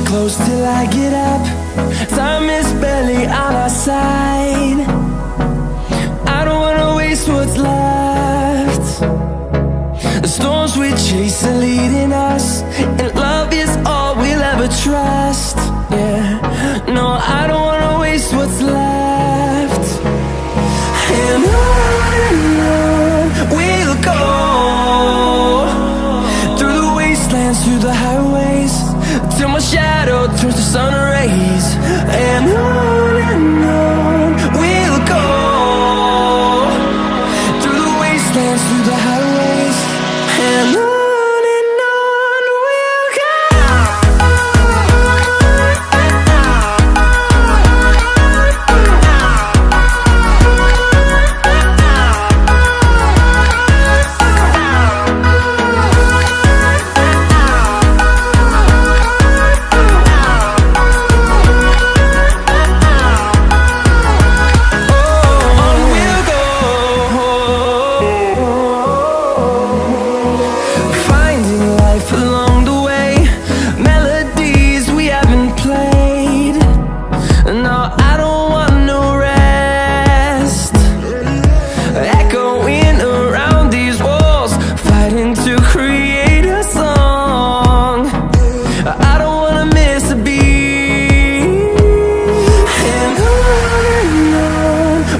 Close till I get up. Time is barely on our side. I don't wanna waste what's left. The storms we chase are leading us, and love is all we'll ever trust. Yeah, no, I don't wanna waste what's left. And on we'll go, through the wastelands, through the highways, till my shadow turns to sun rays. And on we'll go, through the wastelands, through the highways, and on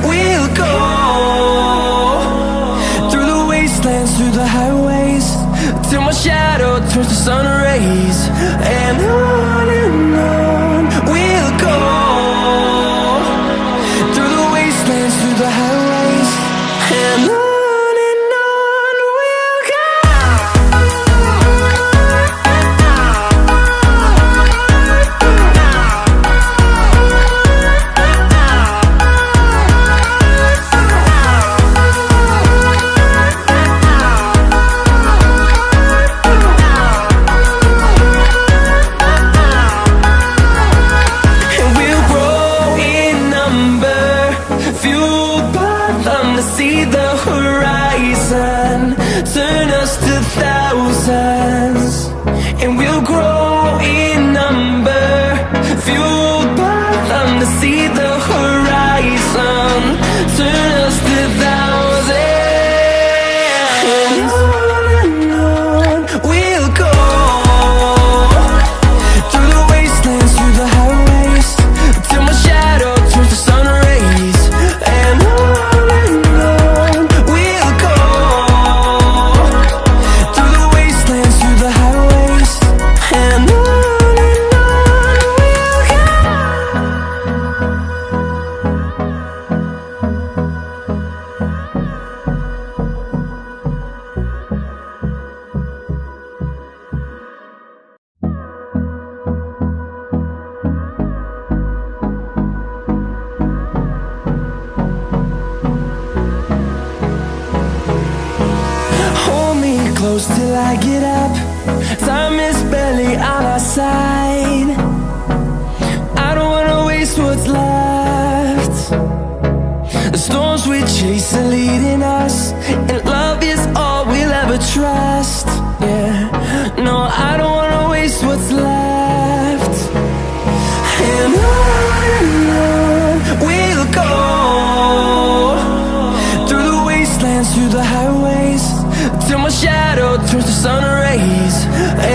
we'll go. Through the highways, till my shadow turns to sun rays. And on we'll go, through the wastelands, through the highways, and on we'll go. See the horizon turn us to thousands, and we'll grow in number, fueled by them. To see the horizon turn us to thousands, and on we'll go, through the wastelands, through the highways, till my shadow turns to sun rays. And on close till I get up. Time is barely on our side. I don't wanna waste what's left. The storms we chase are leading us, and love is all we'll ever trust. Yeah, no, I don't wanna waste what's left. And on we'll go, through the wastelands, through the highways, till my shadow turns to sun rays.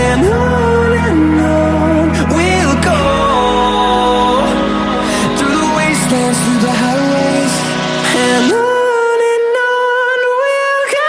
And on we'll go, through the wastelands, through the highways, and on we'll go.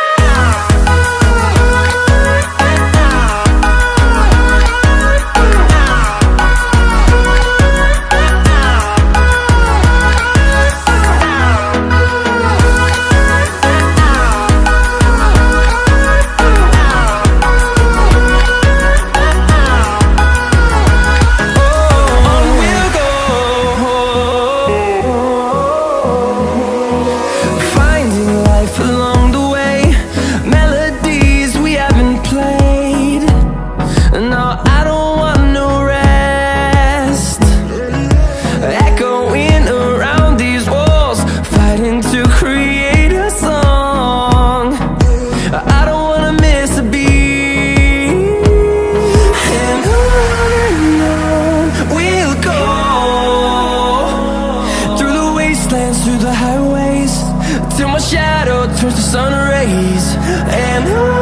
sun rays, and